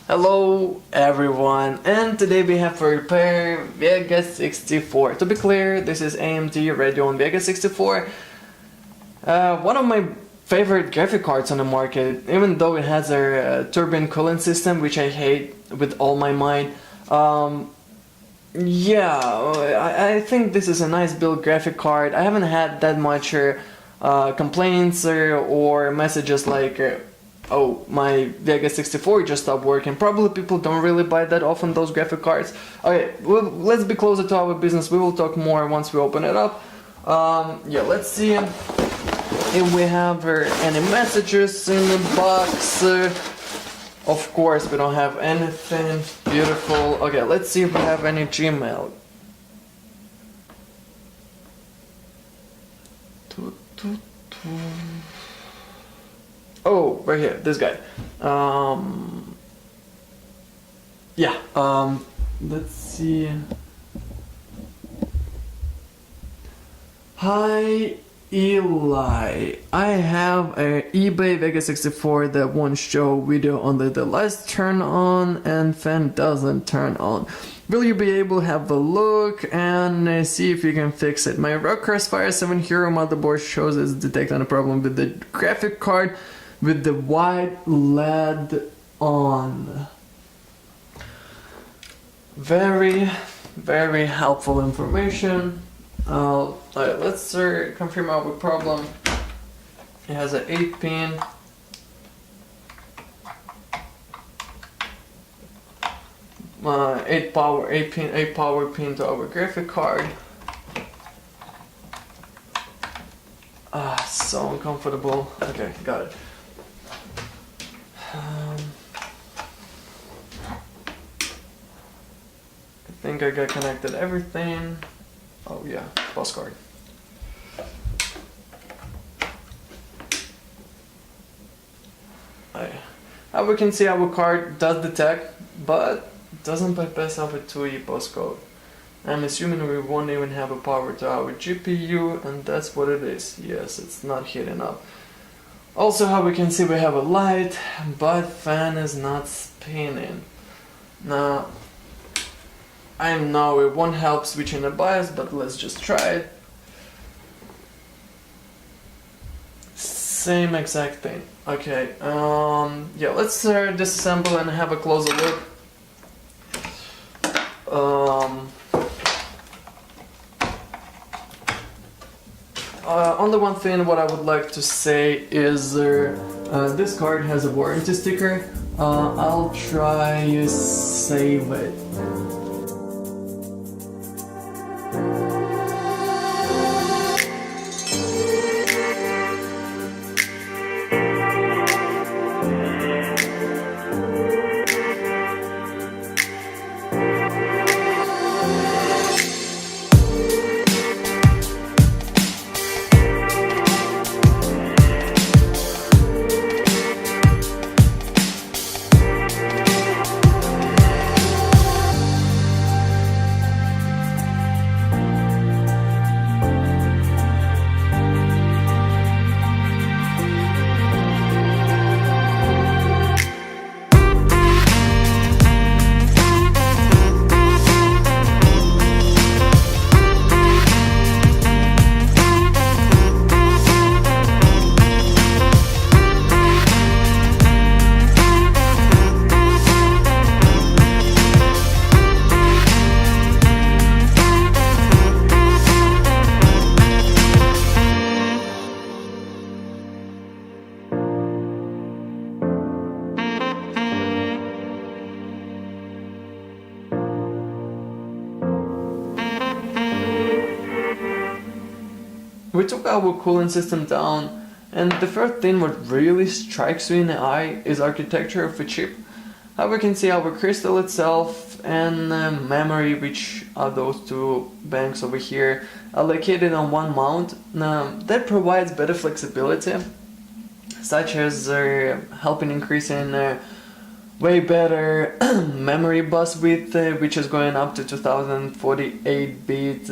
Hello everyone, and today we have for repair Vega 64. To be clear, this is AMD Radeon Vega 64. One of my favorite graphic cards on the market, even though it has a turbine cooling system, which I hate with all my might. I think this is a nice build graphic card. I haven't had that much complaints or messages like oh, my Vega 64 just stopped working. Probably people don't really buy that often, those graphic cards. Okay, well, let's be closer to our business. We will talk more once we open it up. Let's see if we have any messages in the box. Of course, we don't have anything. Beautiful. Okay, let's see if we have any Gmail. Oh, right here, this guy. Let's see. Hi, Eli. I have a eBay Vega 64 that won't show video on the lights turn on and fan doesn't turn on. Will you be able to have a look and see if you can fix it? My Crossfire 7 Hero motherboard shows it's detecting a problem with the graphic card with the white LED on. Very, very helpful information. Let's confirm our problem. It has an 8-pin. Eight power pin to our graphic card. So uncomfortable. Okay, got it. I think I got connected everything. Oh yeah, bus card. As we can see, our card does detect, but doesn't bypass our 2E postcode. I'm assuming we won't even have a power to our GPU, and that's what it is. Yes, it's not heating up. Also, how we can see, we have a light, but fan is not spinning. Now, I know it won't help switching the BIOS, but let's just try it. Same exact thing. Okay, let's disassemble and have a closer look. Only one thing what I would like to say is this card has a warranty sticker. I'll try to save it. We took our cooling system down, and the first thing what really strikes you in the eye is architecture of the chip. How we can see our crystal itself and memory, which are those two banks over here, are located on one mount. Now that provides better flexibility, such as helping increasing way better memory bus width, which is going up to 2048 bits.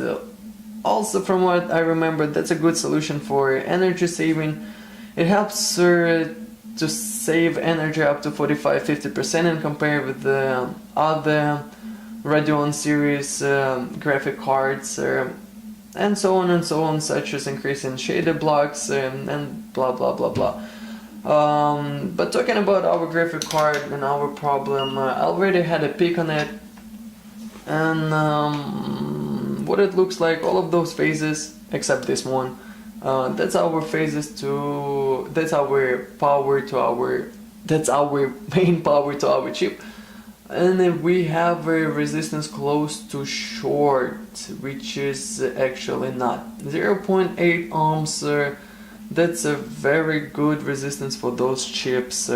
Also, from what I remember, that's a good solution for energy saving. It helps to save energy up to 45-50% and compare with the other Radeon series graphic cards, and so on, such as increasing shader blocks and blah blah blah blah. But talking about our graphic card and our problem, I already had a peek on it, and what it looks like, all of those phases except this one, that's our phases to, that's our power to our, that's our main power to our chip. And then we have a resistance close to short, which is actually not. 0.8 ohms, that's a very good resistance for those chips.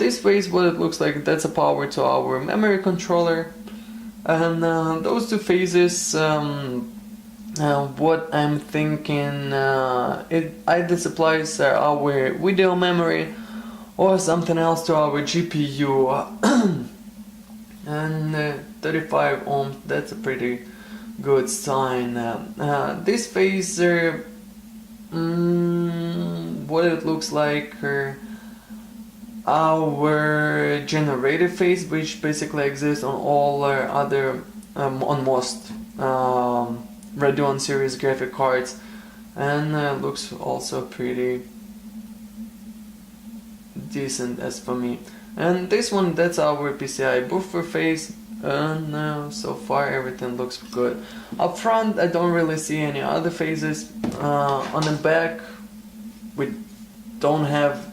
This phase, what it looks like, that's a power to our memory controller. And those two phases, what I'm thinking, it either supplies our video memory or something else to our GPU. And 35 ohms, that's a pretty good sign. This phase, what it looks like, our generator phase, which basically exists on all other, on most Radeon series graphic cards, and looks also pretty decent as for me. And this one, that's our PCI buffer phase, and so far everything looks good. Up front I don't really see any other phases. On the back we don't have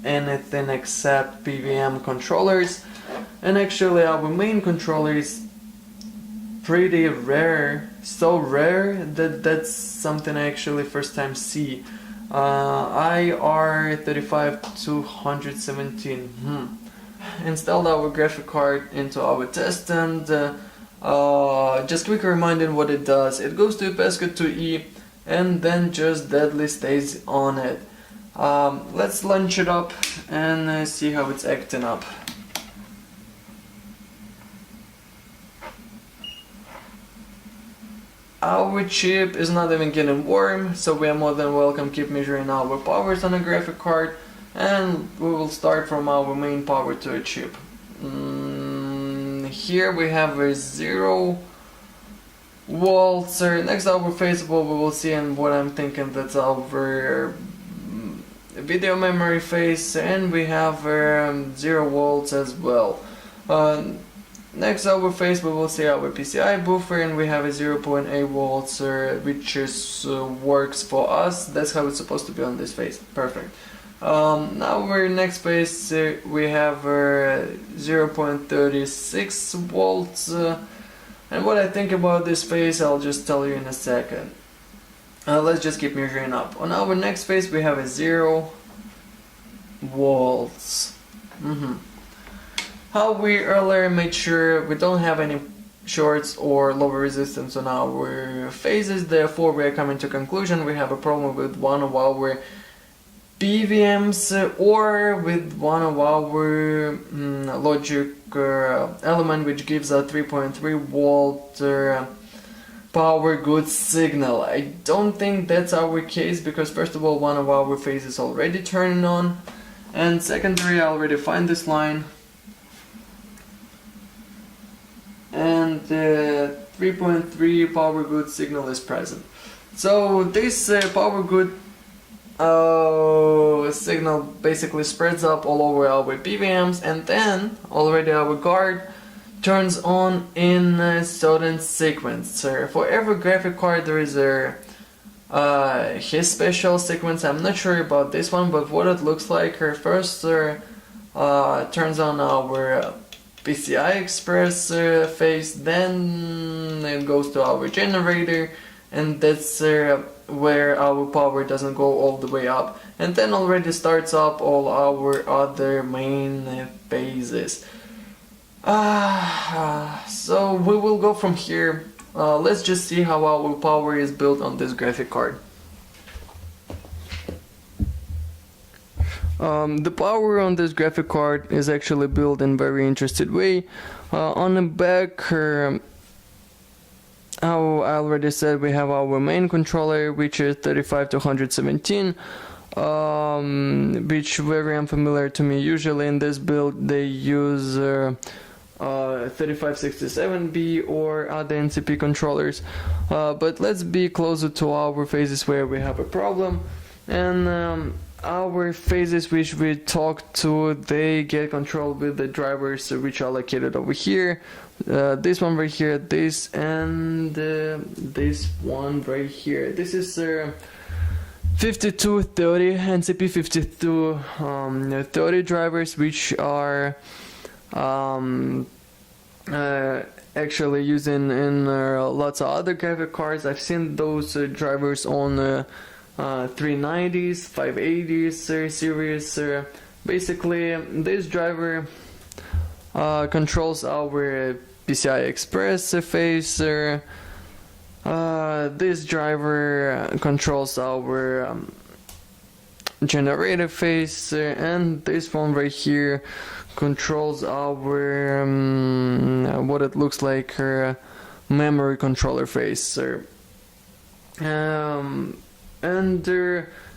anything except PWM controllers, and actually our main controller is pretty rare, so rare that that's something I actually first time see. IR35217. Installed our graphic card into our test, and just quick reminder what it does. It goes to passcode 2E and then just deadly stays on it. Let's launch it up and see how it's acting up. Our chip is not even getting warm, so we are more than welcome keep measuring our powers on a graphic card, and we will start from our main power to a chip. Here we have a 0 volts. Next our phase, what we will see, and what I'm thinking, that's our video memory phase, and we have 0 volts as well. Next our phase, we will see our PCI buffer, and we have a 0.8 volts, which is works for us. That's how it's supposed to be on this phase. Perfect. Now our next phase, we have 0.36 volts, and what I think about this phase I'll just tell you in a second. Let's just keep measuring up. On our next phase we have a 0 volts. How we earlier made sure we don't have any shorts or lower resistance on our phases, therefore we are coming to conclusion we have a problem with one of our PWMs or with one of our logic element, which gives a 3.3 volt power good signal. I don't think that's our case, because first of all one of our phases is already turning on, and secondary I already find this line, and 3.3 power good signal is present. So this power good signal basically spreads up all over our PWMs, and then already our card turns on in a certain sequence. For every graphic card there is his special sequence. I'm not sure about this one, but what it looks like, first turns on our PCI Express phase, then it goes to our generator, and that's where our power doesn't go all the way up, and then already starts up all our other main phases. So we will go from here. Let's just see how our power is built on this graphic card. The power on this graphic card is actually built in very interesting way. On the back, how I already said, we have our main controller, which is 35 to 117. which very unfamiliar to me. Usually in this build they use 3567B or other NCP controllers, but let's be closer to our phases where we have a problem. And our phases which we talked to, they get controlled with the drivers which are located over here. This one right here, this, and this one right here. This is 5230 NCP 5230 drivers, which are actually used in lots of other graphic cards. I've seen those drivers on 390s, 580s series. Basically, this driver controls our PCI Express phase. This driver controls our generator phase, and this one right here controls our what it looks like memory controller phase.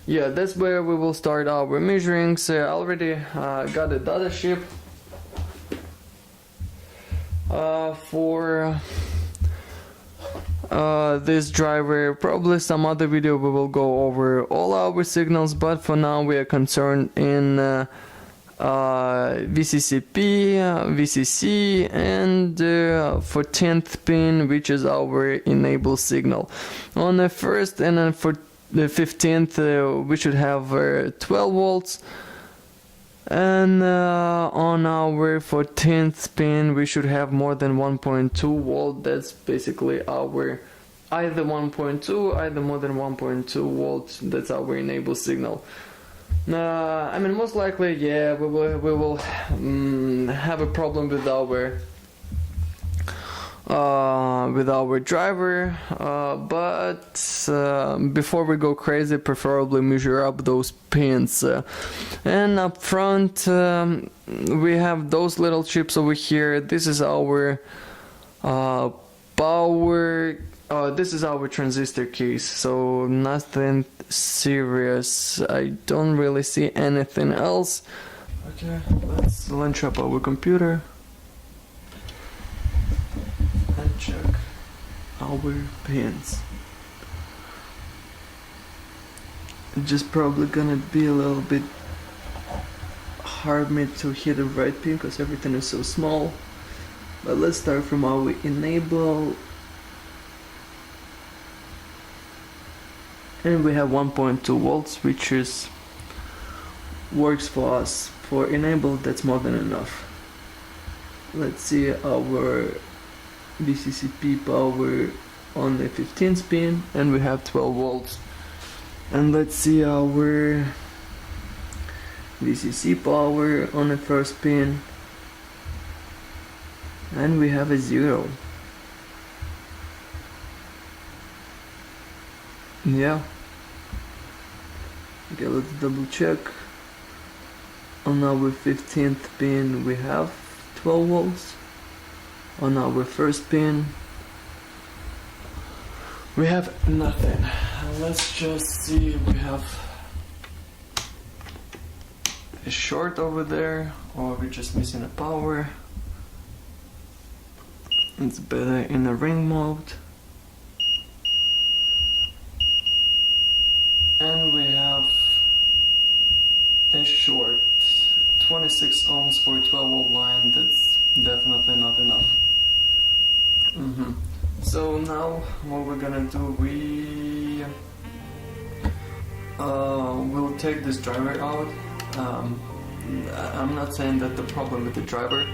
Yeah, that's where we will start our measurings. I already got a data sheet for this driver. Probably some other video we will go over all our signals, but for now we are concerned in VCCP, VCC, and 14th pin, which is our enable signal. On the first and then for the 15th we should have 12 volts, and on our 14th pin we should have more than 1.2 volt. That's basically our either 1.2, either more than 1.2 volts. That's our enable signal. I mean, most likely, yeah, we will have a problem with our driver, but before we go crazy, preferably measure up those pins. And up front we have those little chips over here. This is our power. This is our transistor case, so nothing serious. I don't really see anything else. Okay, let's launch up our computer and check our pins. It's just probably gonna be a little bit hard me to hit the right pin because everything is so small. But let's start from our enable. And we have 1.2 volts, which works for us. For enable, that's more than enough. Let's see our VCCP power on the 15th pin, and we have 12 volts. And let's see our VCC power on the first pin, and we have a 0. Yeah. Okay, let's double check. On our 15th pin we have 12 volts. On our first pin we have nothing. Let's just see, we have a short over there, or we're just missing a power. It's better in a ring mode. And we have a short 26 ohms for a 12 volt line. That's definitely not enough. So now what we're gonna do, we'll take this driver out. I'm not saying that the problem with the driver.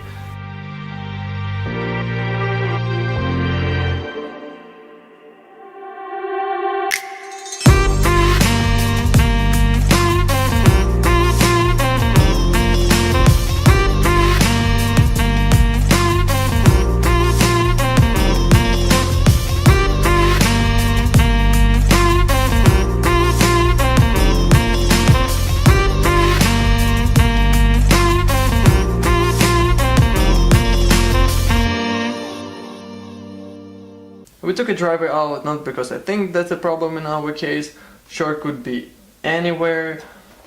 We took a driver out not because I think that's a problem in our case. Short could be anywhere.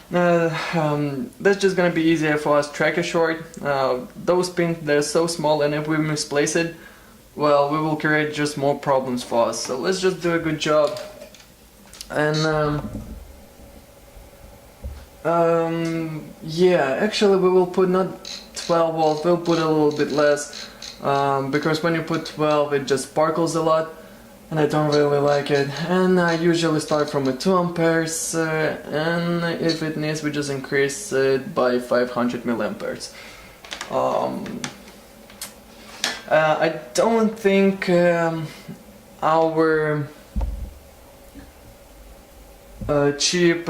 That's just gonna be easier for us to track a short. Those pins, they're so small, and if we misplace it, well, we will create just more problems for us. So let's just do a good job. And yeah, actually we will put not 12 volts, we'll put a little bit less, because when you put 12 it just sparkles a lot, and I don't really like it. And I usually start from a 2 amperes, and if it needs we just increase it by 500 milliamperes. I don't think our chip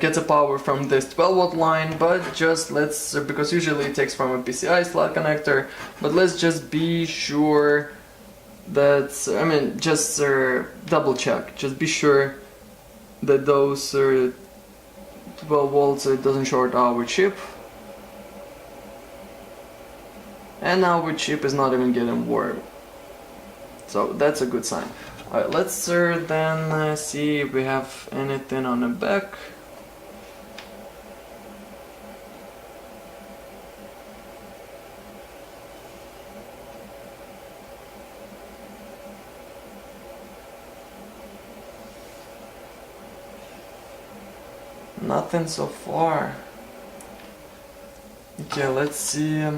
gets a power from this 12 watt line, but just let's, because usually it takes from a PCI slot connector, but let's just be sure that, I mean, just double check, just be sure that those 12 volts doesn't short our chip. And our chip is not even getting warm, so that's a good sign. Alright, let's then see if we have anything on the back. Nothing so far. Okay, let's see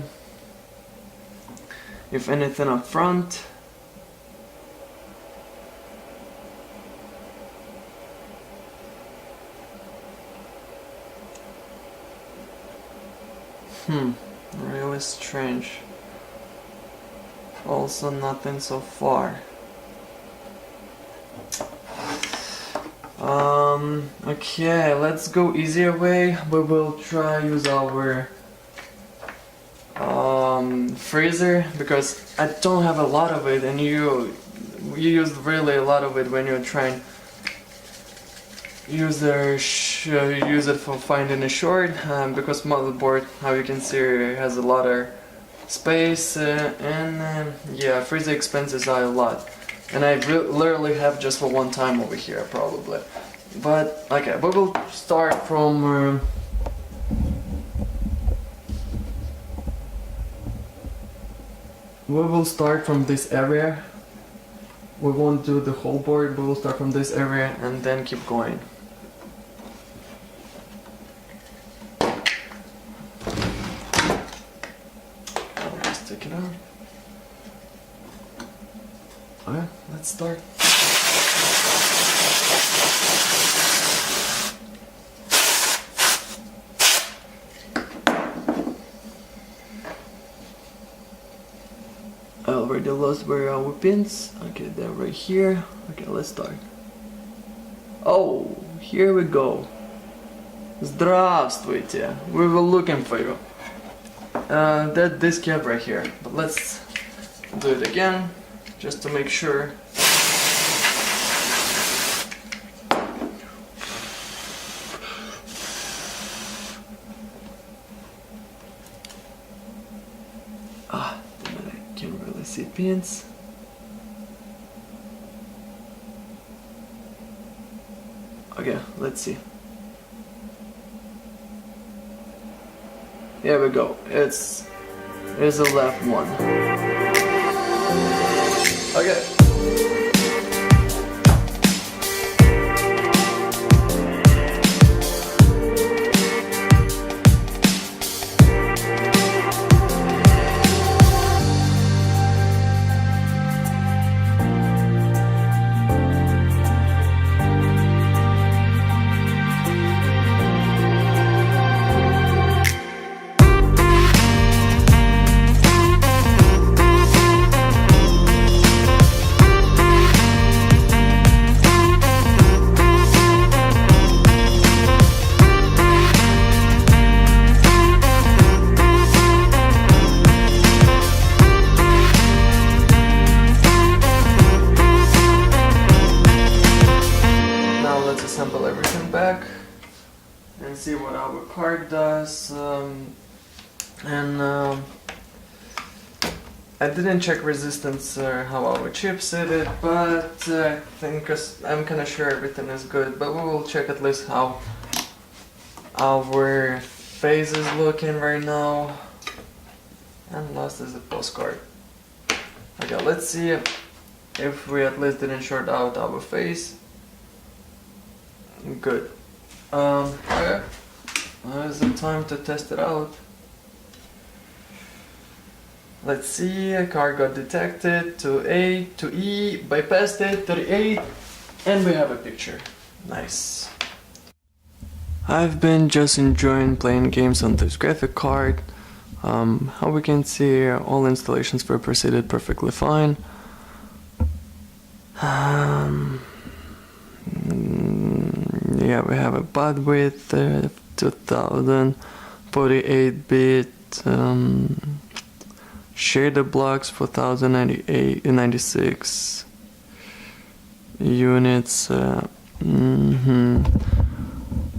if anything up front. Really strange. Also nothing so far. Okay, let's go easier way. We will try use our freezer, because I don't have a lot of it, and you use really a lot of it when you're trying use it for finding a short, because motherboard, how you can see, has a lot of space, and yeah, freezer expenses are a lot, and I literally have just for one time over here probably. But okay, we will start from this area. We won't do the whole board, we will start from this area and then keep going. I'll just take it out. Okay, let's start. I already lost where are our pins. Okay, they're right here. Okay, let's start. Oh, here we go. Здравствуйте. We were looking for you. That disc cap right here. But let's do it again, just to make sure. See pins. Okay, let's see. Here we go. It's the left one. Okay. Assemble everything back and see what our card does. I didn't check resistance or how our chips did it, but I think I'm kinda sure everything is good. But we will check at least how our face is looking right now. And last is a postcard. Okay, let's see if we at least didn't short out our face. Good. Okay. Now is the time to test it out. Let's see, a card got detected to A, to E, bypassed it, 38, and we have a picture. Nice. I've been just enjoying playing games on this graphic card. How we can see, all installations were proceeded perfectly fine. Yeah, we have a baud width, 2000, 48-bit, shader blocks 4096 units.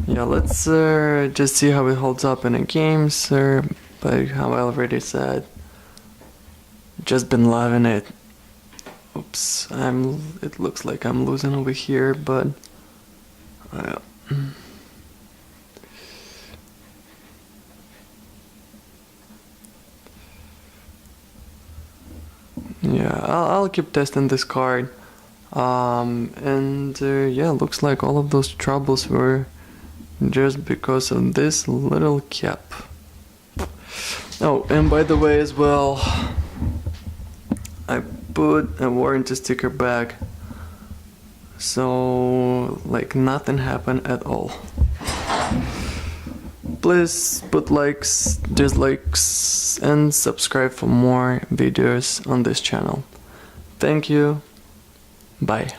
Yeah, let's just see how it holds up in a game, sir. But how I already said, just been loving it. Oops, it looks like I'm losing over here, but yeah, I'll keep testing this card. Yeah, looks like all of those troubles were just because of this little cap. Oh, and by the way as well, I put a warranty sticker back, so like nothing happened at all. Please put likes, dislikes, and subscribe for more videos on this channel. Thank you. Bye.